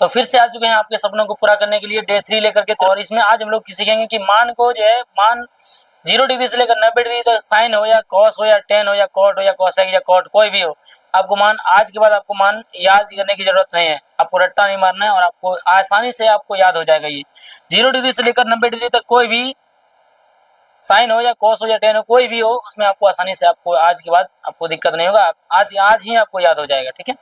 तो फिर से आ चुके हैं आपके सपनों को पूरा करने के लिए डे 3 लेकर के। और इसमें आज हम लोग सीखेंगे कि मान को जो है मान 0 डिग्री से लेकर 90 डिग्री तक साइन हो या कॉस हो या टेन हो या कॉट हो या कोसेक या कॉट कोई भी हो, आपको मान आज के बाद आपको मान याद करने की जरूरत नहीं है, आपको रट्टा नहीं मारना है और आपको आसानी से आपको याद हो जाएगा। ये 0 डिग्री से लेकर 90 डिग्री तक कोई भी साइन हो या कॉस हो या टेन हो कोई भी हो, उसमें आपको आसानी से आपको आज के बाद आपको दिक्कत नहीं होगा, आज ही आपको याद हो जाएगा। ठीक है,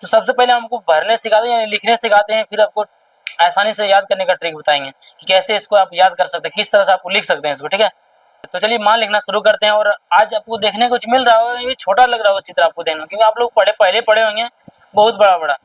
तो सबसे पहले हमको भरने सिखाते हैं यानी लिखने सिखाते हैं, फिर आपको आसानी से याद करने का ट्रिक बताएंगे कि कैसे इसको आप याद कर सकते हैं, किस तरह से आपको लिख सकते हैं इसको। ठीक है, तो चलिए मान लिखना शुरू करते हैं। और आज आपको देखने को कुछ मिल रहा होगा, ये छोटा लग रहा होगा चित्र आपको देखना, क्योंकि आप लोग पहले पढ़े होंगे बहुत बड़ा बड़ा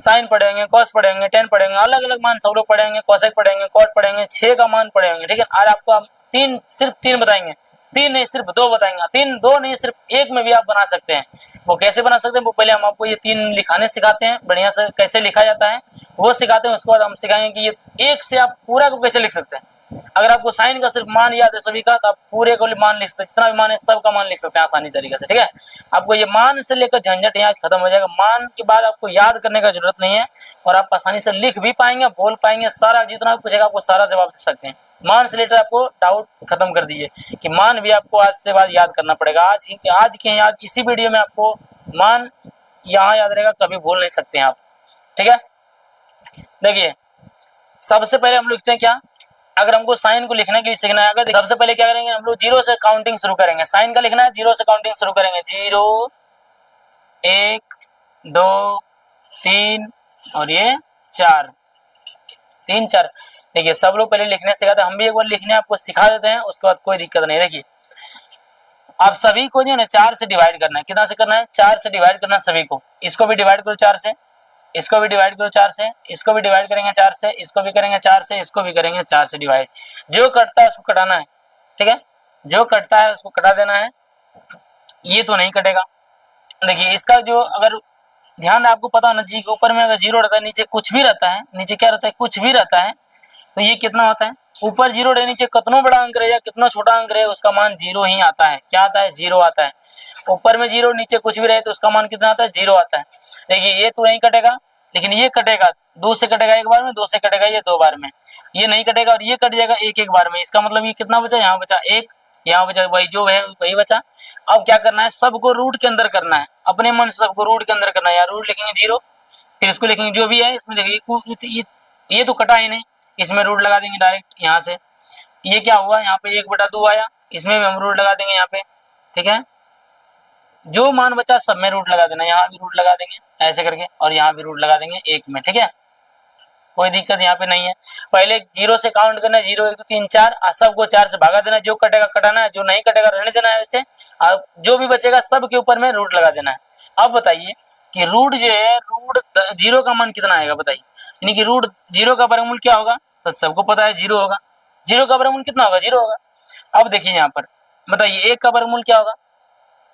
साइन पढ़े होंगे, कॉस पढ़े होंगे, टेन पढ़े होंगे, अलग अलग मान सब लोग पढ़े होंगे, कोसेक पढ़े होंगे, कॉट पढ़े होंगे, 6 का मान पढ़े होंगे। ठीक है, आज आपको हम सिर्फ तीन बताएंगे, 3 नहीं सिर्फ 2 बताएंगे, 2 नहीं सिर्फ 1 में भी आप बना सकते हैं। वो कैसे बना सकते हैं, वो पहले हम आपको ये 3 लिखाने सिखाते हैं, बढ़िया से कैसे लिखा जाता है वो सिखाते हैं। उसके बाद हम सिखाएंगे कि ये 1 से आप पूरा को कैसे लिख सकते हैं। अगर आपको साइन का सिर्फ मान याद है सभी का, तो आप पूरे को मान लिख सकते हैं, जितना भी मान है सबका मान लिख सकते हैं आसानी तरीके से। ठीक है, आपको ये मान से लेकर झंझट यहाँ खत्म हो जाएगा, मान के बाद आपको याद करने का जरूरत नहीं है और आप आसानी से लिख भी पाएंगे, बोल पाएंगे, सारा जितना पूछेगा आपको सारा जवाब दे सकते हैं। मान से लेकर आपको डाउट खत्म कर दीजिए कि मान भी आपको आज से बाद याद करना पड़ेगा। आज के याद इसी वीडियो में आपको मान यहाँ याद रहेगा, कभी भूल नहीं सकते हैं आप। ठीक है, देखिए सबसे पहले हम लिखते हैं क्या, अगर हमको साइन को लिखने के लिए सीखना है, अगर सबसे पहले क्या करेंगे हम लोग 0 से काउंटिंग शुरू करेंगे। साइन का लिखना है 0 से काउंटिंग शुरू करेंगे, 0 1 2 3 और ये 4 3 4। देखिए सब लोग पहले लिखने सिखाते हैं, हम भी एक बार लिखने आपको सिखा देते हैं, उसके बाद कोई दिक्कत नहीं। देखिए आप सभी को जो है ना 4 से डिवाइड करना है, कितना से करना है 4 से डिवाइड करना है सभी को। इसको भी डिवाइड करो 4 से, इसको भी डिवाइड करो 4 से, इसको भी डिवाइड करेंगे 4 से, इसको भी करेंगे 4 से, इसको भी करेंगे 4 से डिवाइड। जो कटता है उसको कटाना है। ठीक है, जो कटता है उसको कटा देना है, ये तो नहीं कटेगा। देखिए इसका जो अगर ध्यान आपको पता होना चाहिए कि ऊपर में अगर 0 रहता है, नीचे कुछ भी रहता है, नीचे क्या रहता है कुछ भी रहता है, तो ये कितना होता है, ऊपर 0 रहे नीचे कितना बड़ा अंक रहे या कितना छोटा अंक रहे उसका मान 0 ही आता है। क्या आता है, 0 आता है। ऊपर में 0 नीचे कुछ भी रहे तो उसका मान कितना आता है, 0 आता है। देखिए ये तो नहीं कटेगा, लेकिन ये कटेगा, 2 से कटेगा एक बार में, 2 से कटेगा ये 2 बार में, ये नहीं कटेगा और ये कट जाएगा एक बार में। इसका मतलब ये कितना बचा, यहाँ बचा 1, यहाँ बचा वही जो है वही बचा। अब क्या करना है, सबको रूट के अंदर करना है, अपने मन से सबको रूट के अंदर करना है। यार रूट लिखेंगे 0, फिर इसको लिखेंगे जो भी है इसमें देखिए ये तो कटा ही नहीं, इसमें रूट लगा देंगे डायरेक्ट यहाँ से। ये क्या हुआ, यहाँ पे 1/2 आया, इसमें भी हम रूट लगा देंगे यहाँ पे। ठीक है, जो मान बचा सब में रूट लगा देना, यहाँ भी रूट लगा देंगे ऐसे करके और यहाँ भी रूट लगा देंगे 1 में। ठीक है, कोई दिक्कत यहाँ पे नहीं है। पहले 0 से काउंट करना है, 0 1 2 3 4, सबको 4 से भागा देना, जो कटेगा कटाना है, जो नहीं कटेगा रहने देना है वैसे, और जो भी बचेगा सब के ऊपर में रूट लगा देना है। अब बताइए कि रूट जो है, रूट 0 का मान कितना आएगा बताइए, यानी कि रूट 0 का वर्गमूल क्या होगा, तो सबको पता है 0 होगा। 0 का वर्गमूल कितना होगा, 0 होगा। अब देखिए यहाँ पर बताइए 1 का वर्गमूल क्या होगा,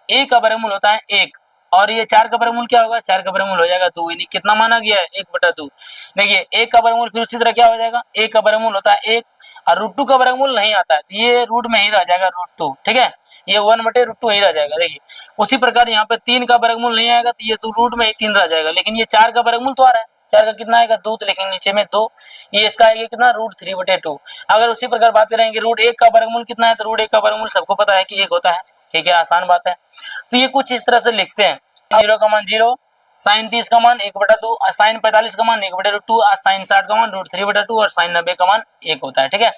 1 का वर्गमूल होता है 1, और ये 4 का वर्गमूल क्या होगा, 4 का वर्गमूल हो जाएगा 2, यानी कितना माना गया है 1/2। देखिए 1 का वर्गमूल फिर उसी तरह क्या हो जाएगा, 1 का वर्गमूल होता है 1 और √2 का वर्गमूल नहीं आता है, तो ये रूट में ही रह जाएगा √2। ठीक है, ये 1/√2 ही रह जाएगा। देखिए उसी प्रकार यहाँ पे 3 का वर्गमूल नहीं आएगा, तो ये तो रूट में ही 3 रह जाएगा, लेकिन ये 4 का वर्गमूल तो आ रहा है, 4 का कितना आएगा 2, तो लिखेंगे नीचे में 2, ये इसका आएगा कितना √3/2। अगर उसी प्रकार बात करेंगे √1 का वर्गमूल कितना है, तो √1 का वर्गमूल सबको पता है कि 1 होता है। ठीक है, आसान बात है। तो ये कुछ इस तरह से लिखते हैं, 0 का मान 0, साइन 30 का मान 1/2, साइन 45 का मान 1/2, साइन 60 का मान √3/2 और साइन 90 का मान 1 होता है। ठीक है,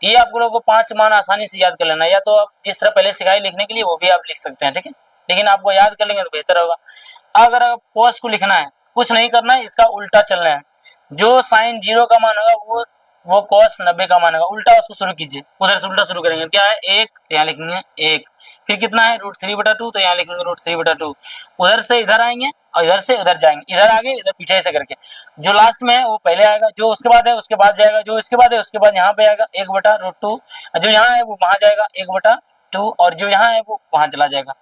ये आप लोगों को 5 मान आसानी से याद कर लेना है, या तो आप जिस तरह पहले सिखाई लिखने के लिए वो भी आप लिख सकते हैं। ठीक है, लेकिन आपको याद कर लेंगे तो बेहतर होगा। अगर आप कॉस को लिखना है, कुछ नहीं करना है, इसका उल्टा चलना है। जो साइन 0 का मान होगा वो कॉस 90 का मान होगा, उल्टा उसको शुरू कीजिए, उधर से उल्टा शुरू करेंगे। क्या है 1, तो यहाँ लिखेंगे 1, फिर कितना है √3/2, तो यहाँ लिखेंगे √3/2, उधर से इधर आएंगे और इधर से उधर जाएंगे, इधर आगे इधर पीछे ऐसे करके, जो लास्ट में है वो पहले आएगा, जो उसके बाद है उसके बाद जाएगा, जो इसके बाद है उसके बाद यहाँ पे आएगा 1/√2, जो यहाँ है वो वहां जाएगा 1/2 और जो यहाँ है वो वहां चला जाएगा।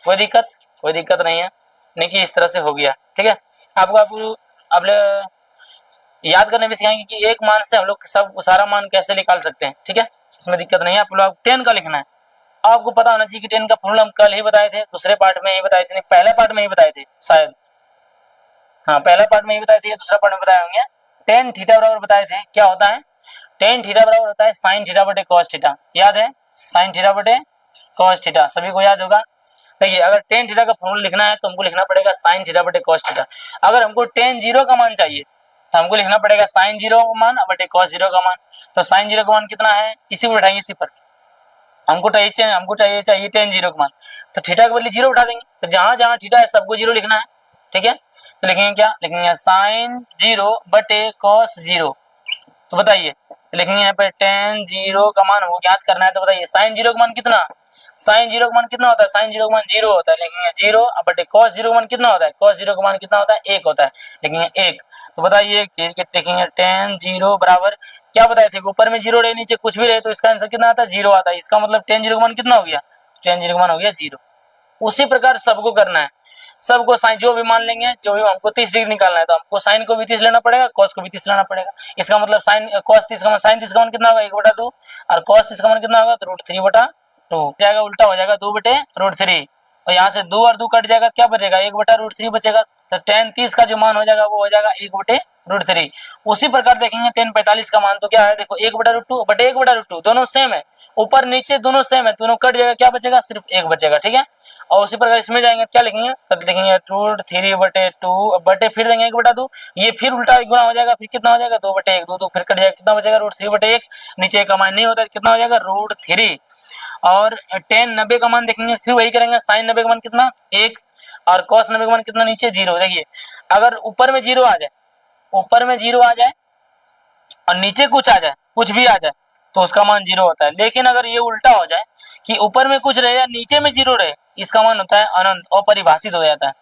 कोई दिक्कत नहीं है, नहीं कि इस तरह से हो गया। ठीक है, आपको आप याद करने भी सिखाएंगे कि एक मान से हम लोग सब सारा मान कैसे निकाल सकते हैं। ठीक है, इसमें दिक्कत नहीं है। आप लोग 10 का लिखना है, आपको पता होना चाहिए कि 10 का फॉर्मूला हम कल ही बताए थे, दूसरे पार्ट में ही बताए थे, पहले पार्ट में ही बताए थे शायद, हाँ पहला पार्ट में ये बताए थे, दूसरा पार्ट में बताए होंगे। टेन थीटा बराबर बताए थे क्या होता है, टेन थीटा बराबर होता है साइन थीटा बटे कॉस थीटा, याद है, साइन थीटा बटे कॉस थीटा सभी को याद होगा। देखिए अगर टेन थीटा का फॉर्मूला लिखना है तो हमको लिखना पड़ेगा साइन थीटा बटे कॉस थीटा। अगर हमको टेन जीरो का मान चाहिए तो हमको लिखना पड़ेगा साइन जीरो का मान बटे कॉस जीरो का मान। तो साइन जीरो का मान कितना है, इसी को बैठाएंगे इसी पर, हमको चाहिए टेन जीरो का मान, तो थीटा के बदले जीरो उठा देंगे, तो जहां जहां थीटा है सबको जीरो लिखना है, ठीक है। तो लिखेंगे क्या, लिखेंगे साइन जीरो बटे कॉस जीरो। तो बताइए, तो लिखेंगे यहाँ पे टेन जीरो का मान वो ज्ञात करना है। तो बताइए साइन जीरो का मान कितना, साइन जीरो का मान कितना होता है, साइन जीरो का मान जीरो होता है, लिखेंगे जीरो बटे कॉस जीरो का मान कितना होता है, कॉस जीरो का मान कितना होता है, एक होता है, लिखेंगे एक। तो बताइए एक चीज लिखेंगे टेन जीरो बराबर क्या बताए थे, ऊपर में जीरो रहे नीचे कुछ भी रहे तो इसका आंसर कितना आता है, जीरो आता है। इसका मतलब टेन जीरो का मान कितना हो गया, टेन जीरो का मान हो गया जीरो। उसी प्रकार सबको करना है, सबको साइन जो भी मान लेंगे, जो भी हमको 30 डिग्री निकालना है तो हमको साइन को भी 30 लेना पड़ेगा, कॉस को भी 30 लेना पड़ेगा। इसका मतलब साइन कॉस 30 का मान, साइन 30 का मान कितना होगा, 1/2, और कॉस 30 का मान कितना होगा, तो √3/2 जाएगा, उल्टा हो जाएगा 2/√3, और यहाँ से 2 और 2 कट जाएगा, क्या बचेगा, 1/√3 बचेगा। तो टेन 30 का जो मान हो जाएगा वो हो जाएगा 1/√3। उसी प्रकार देखेंगे टेन 45 का मान, तो क्या है देखो 1/√2 बटे 1/√2 दोनों सेम है, ऊपर नीचे दोनों सेम है, दोनों कट जाएगा, क्या बचेगा, सिर्फ एक बचेगा, ठीक है। और उसी प्रकार इसमें जाएंगे क्या लिखेंगे, तब लिखेंगे √3/2 बटे फिर देंगे 1/2, ये फिर उल्टा गुना हो जाएगा, फिर कितना हो जाएगा 2/1, 2 फिर कट जाएगा, कितना बचेगा √3/1, नीचे का मान नहीं होता कितना हो जाएगा √3। और टेन 90 का मान देखेंगे, फिर वही करेंगे, साइन 90 का मान कितना, एक, और कॉस 90 का मान कितना, नीचे जीरो। देखिए अगर ऊपर में जीरो आ जाए, ऊपर में जीरो आ जाए और नीचे कुछ आ जाए, कुछ भी आ जाए, तो उसका मान जीरो होता है। लेकिन अगर ये उल्टा हो जाए कि ऊपर में कुछ रहे या नीचे में जीरो रहे, इसका मान होता है अनंत, अपरिभाषित हो जाता है।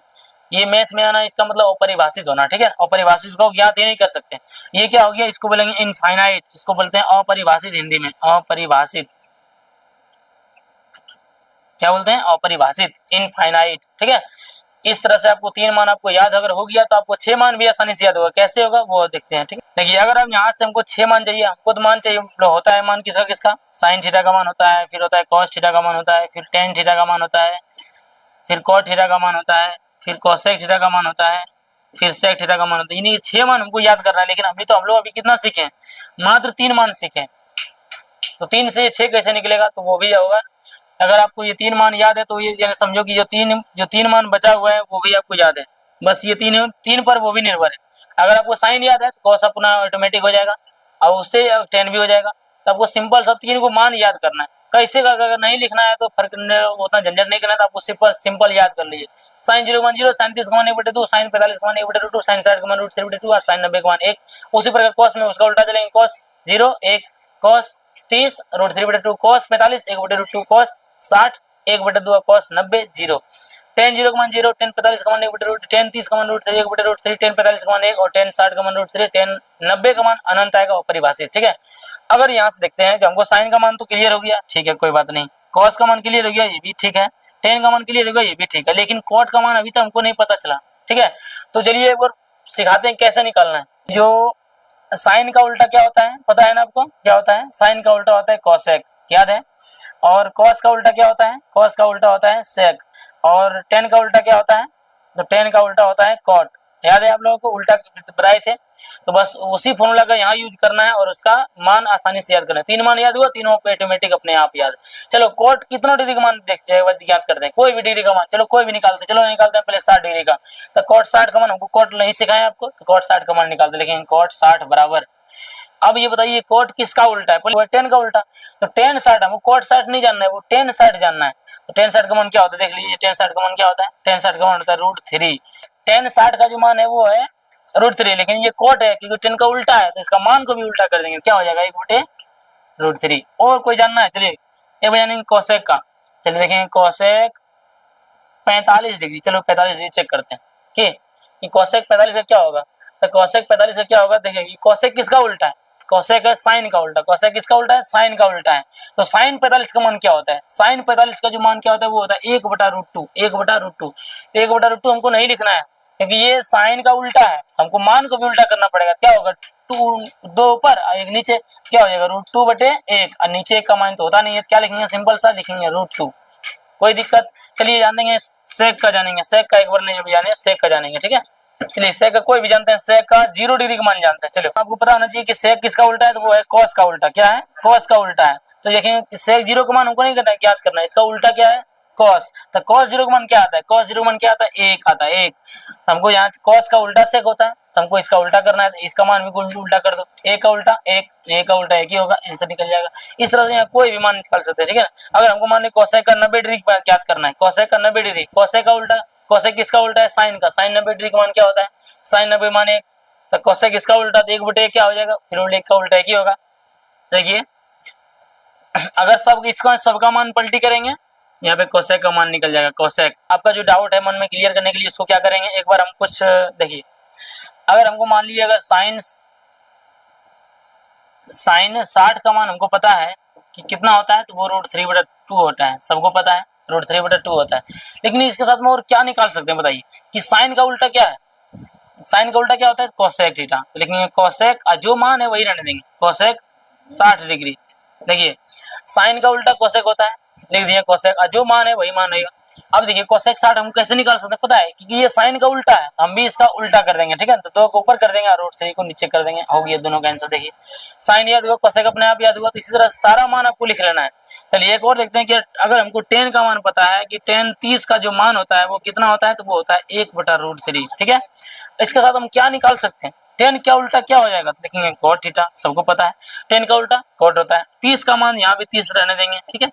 ये मैथ में आना, इसका मतलब अपरिभाषित होना, ठीक है। अपरिभाषित को ज्ञात ही नहीं कर सकते। ये क्या हो गया, इसको बोलेंगे इनफाइनाइट, इसको बोलते हैं अपरिभाषित, हिंदी में अपरिभाषित, क्या बोलते हैं, अपरिभाषित, इनफाइनाइट, ठीक है। इस तरह से आपको तीन मान आपको याद अगर हो गया तो आपको 6 मान भी आसानी से याद होगा। कैसे होगा वो देखते हैं, ठीक है। देखिए अगर हम यहाँ से हमको 6 मान चाहिए, हमको तो मान चाहिए होता है मान किसका किसका, साइन थीटा का मान होता है, फिर होता है कॉस थीटा का मान होता है, फिर टेन थीटा का मान होता है, फिर कॉट थीटा का मान होता है, फिर कोसेक थीटा का मान होता है, फिर सेक थीटा का मान होता है। इन्हीं 6 मान हमको याद करना है। लेकिन हम लोग अभी कितना सीखे, मात्र 3 मान सीखे, तो 3 से 6 कैसे निकलेगा, तो वो भी होगा। अगर आपको ये 3 मान याद है तो ये समझो कि जो तीन मान बचा हुआ है वो भी आपको याद है, बस ये तीन पर वो भी निर्भर है। अगर आपको साइन याद है तो कॉस अपना ऑटोमेटिक हो जाएगा, और उससे टेन भी हो जाएगा। तो आपको सिंपल सब तीन को मान याद करना है। कैसे का अगर नहीं लिखना है तो फर्क उतना झंझट नहीं करना है, तो आपको सिंपल याद कर लीजिए। साइन 0 मान 0, साइन 30 का मान 1/2, साइन 45 का मान 1/2, साइन 60 का मान √3/2 और साइन 90 का मान 1। उसी प्रकार कॉस में उसका उल्टा चलेंगे, cos 0 1, cos 30 √3/2, cos 45 1/2, cos 60 1/2, cos 90 0। Ten 0 का मान 0, टेन 45 का मान 1/2, टेन 30 का मान √3 1/2, टेन 45 का मान 1 और टेन 60 का मान √3, टेन 90 का मान अनंत आएगा अपरिभाषित, ठीक है। अगर यहाँ से देखते हैं कि हमको साइन का मान तो क्लियर हो गया, ठीक है कोई बात नहीं, कॉस का मान क्लियर हो गया, ये भी ठीक है, टेन का मान क्लियर हो गया, ये भी ठीक है, लेकिन कॉट का मान अभी तक हमको नहीं पता चला, ठीक है। तो चलिए एक बार सिखाते हैं कैसे निकालना है। जो साइन का उल्टा क्या होता है, पता है ना आपको क्या होता है, साइन का उल्टा होता है कोसेक, याद है। और कॉस का उल्टा क्या होता है, कॉस का उल्टा होता है सेक। और टेन का उल्टा क्या होता है, तो टेन का उल्टा होता है कॉट, याद है आप लोगों को, उल्टा बनाए थे। तो बस उसी फॉर्मूला का यहाँ यूज करना है और उसका मान आसानी से याद करना है। 3 मान याद हुआ, तीनों पे ऑटोमेटिक अपने आप याद। चलो कोट कितनों डिग्री का मान देखते हैं, याद करते हैं, कोई भी डिग्री का मान, चलो कोई भी निकालते हैं, चलो निकालते हैं पहले 60 डिग्री का। तो कोट 60 का मान, हमको कोट नहीं सिखाया आपको, तो कोट 60 का मान निकालते, लेकिन कोट 60 बराबर। अब ये बताइए कोट किसका उल्टा है, पहले टेन का उल्टा, तो टेन 60, हमको कोट 60 नहीं जानना है, वो टेन 60 जानना है। तो टेन 60 का मान क्या होता है, देख लीजिए टेन 60 का मान क्या होता है, टेन 60 का मान होता है √3। टेन 60 का जो मान है वो है √3, लेकिन ये कोट है क्योंकि टेन का उल्टा है, तो इसका मान को भी उल्टा कर देंगे, क्या हो जाएगा 1/√3। और कोई जानना है, चलिए एक जानेंगे कोसेक का, चलिए देखेंगे कोसेक 45 डिग्री, चलो 45 डिग्री चेक करते हैं कि कोसेक 45 का क्या होगा। तो कोसेक 45 का क्या होगा, देखिए कोसेक किसका उल्टा है, कोसेक है साइन का उल्टा, कोसेक किसका उल्टा है, साइन का उल्टा है। तो साइन 45 का मान क्या होता है, साइन 45 का जो मान क्या होता है वो होता है 1/√2, 1/√2। 1/√2 हमको नहीं लिखना है क्योंकि ये साइन का उल्टा है, हमको मान को भी उल्टा करना पड़ेगा। क्या होगा, 2 ऊपर एक नीचे, क्या हो जाएगा √2/1, और नीचे का मान तो होता नहीं है, क्या लिखेंगे, सिंपल सा लिखेंगे √2, कोई दिक्कत। चलिए जानेंगे सेक का, जानेंगे सेक का, एक बार नहीं अभी जाने सेक का जानेंगे, ठीक है। चलिए सेक का कोई भी जानते हैं, सेक का 0 डिग्री का मान जानते हैं। चलो आपको पता होना चाहिए कि सेक किसका उल्टा है, तो वो है कॉस का उल्टा। क्या है? कॉस का उल्टा है। तो देखेंगे सेक 0 का मान हमको नहीं करना है, ज्ञात करना है, इसका उल्टा क्या है? कॉस। तो कॉस 0 का मान क्या आता है? कॉस 0 का मान क्या आता है? 1 आता है। 1 हमको यहाँ कॉस का उल्टा सेक होता है, तो हमको इसका उल्टा करना है, तो इसका मान भी उल्टा कर दो। 1 का उल्टा 1, 1 का उल्टा 1 ही होगा, आंसर निकल जाएगा। इस तरह से यहाँ कोई भी मान निकाल सकते हैं, ठीक है ना। अगर हमको मान ली कोसेक का 90 डिग्री ज्ञात करना है, कोसेक का 90 डिग्री, कोसेक का उल्टा, कोसेक किसका उल्टा है? साइन का। साइन 90 डिग्री का मान क्या होता है? साइन 90 मान 1। तो कोसेक इसका उल्टा, तो 1/1 क्या हो जाएगा? फिर 1 का उल्टा 1 ही होगा। देखिए अगर सब इसका सबका मान पलटी करेंगे, यहाँ पे कोसेक का मान निकल जाएगा। कोसेक आपका जो डाउट है मन में क्लियर करने के लिए उसको क्या करेंगे, एक बार हम कुछ देखिए, अगर हमको मान लीजिए अगर साइन 60 का मान हमको पता है कि कितना होता है, तो वो √3/2 होता है, सबको पता है √3/2 होता है। लेकिन इसके साथ में और क्या निकाल सकते हैं बताइए, कि साइन का उल्टा क्या है? साइन का उल्टा क्या होता है? Cosec theta. लेकिन कोसेक जो मान है वही रहने देंगे, कोसेक 60 डिग्री। देखिए साइन का उल्टा कोसेक होता है, लिख दिए कोसेक, जो मान है वही मान रहेगा। अब देखिए कोसेक 60 हम कैसे निकाल सकते हैं पता है, क्योंकि ये साइन का उल्टा है, हम भी इसका उल्टा कर देंगे, ठीक है। तो 2 को ऊपर कर देंगे और √3 को नीचे कर देंगे, हो गया दोनों का आंसर। देखिए साइन याद हुआ, कोसेक अपने आप याद हुआ, तो इसी तरह सारा मान आपको लिख लेना है। चलिए एक और देखते हैं कि अगर हमको 10 का मान पता है कि 30 का जो मान होता है वो कितना होता है, तो वो होता है 1/√3, ठीक है। इसके साथ हम क्या निकाल सकते हैं, 10 क्या उल्टा क्या हो जाएगा, तो देखेंगे कॉट थीटा, सबको पता है 10 का उल्टा कॉट होता है। 30 का मान यहाँ भी 30 रहने देंगे, ठीक है।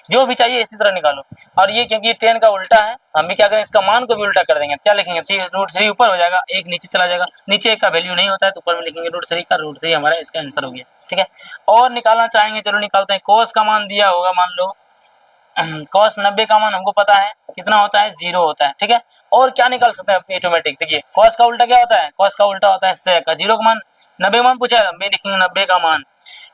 जो भी चाहिए इसी तरह निकालो। और ये क्योंकि 10 का उल्टा है, हम भी क्या करें, इसका मान को भी उल्टा कर देंगे। क्या लिखेंगे, √3 ऊपर हो जाएगा, 1 नीचे चला जाएगा, नीचे 1 का वैल्यू नहीं होता है, तो ऊपर में लिखेंगे √3 का, √3 हमारा इसका आंसर हो गया, ठीक है। और निकालना चाहेंगे, चलो निकालते हैं। कोस का मान दिया होगा, मान लो कॉस 90 का मान हमको पता है कितना होता है, 0 होता है, ठीक है। और क्या निकाल सकते हैं ऑटोमेटिक, देखिए कॉस का उल्टा क्या होता है, कॉस का उल्टा होता है सेक का। 0 का मान 90 मान पूछा है, हम भी लिखेंगे 90 का मान,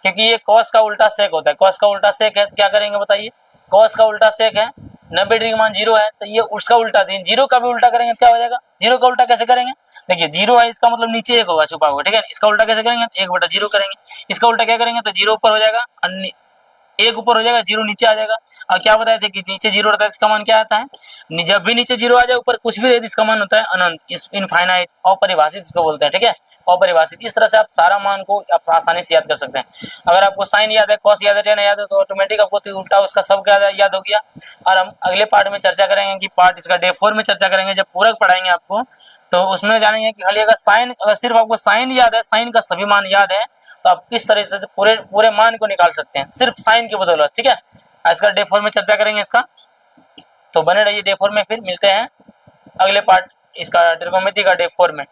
क्योंकि ये कॉस का उल्टा सेक होता है। कॉस का उल्टा सेक है, तो क्या करेंगे बताइए, कॉस का उल्टा सेक है, 90 डिग्री का मान 0 है, तो ये उसका उल्टा, 0 का भी उल्टा करेंगे तो क्या हो जाएगा, 0 का उल्टा कैसे करेंगे, देखिए 0 है, इसका मतलब नीचे 1 होगा छुपा हुआ, ठीक है। इसका उल्टा कैसे करेंगे, 1/0 करेंगे। इसका उल्टा क्या करेंगे, तो 0 ऊपर हो जाएगा, 1 ऊपर हो जाएगा, 0 नीचे आ जाएगा। और क्या बताए थे कि नीचे 0 रहता है, इसका मान क्या आता है, जब भी नीचे 0 आ जाए ऊपर कुछ भी रहे, इसका मान होता है अनंत, इनफाइनाइट, अपरिभाषित इसको बोलते हैं, ठीक है, अपरिभाषित। इस तरह से आप सारा मान को आप आसानी से याद कर सकते हैं। अगर आपको साइन याद है, कॉस याद है, टेन याद है, तो ऑटोमेटिक आपको उल्टा उसका सब याद हो गया। और हम अगले पार्ट में चर्चा करेंगे कि पार्ट इसका डे 4 में चर्चा करेंगे, जब पूरक पढ़ाएंगे आपको, तो उसमें जानेंगे कि खाली अगर सिर्फ आपको साइन याद है, साइन का सभी मान याद है, तो आप किस तरह से पूरे पूरे मान को निकाल सकते हैं सिर्फ साइन की बदौलत, ठीक है। इसका डे 4 में चर्चा करेंगे इसका, तो बने रहिए डे 4 में, फिर मिलते हैं अगले पार्ट इसका ट्रिग्नोमेट्री का डे 4 में।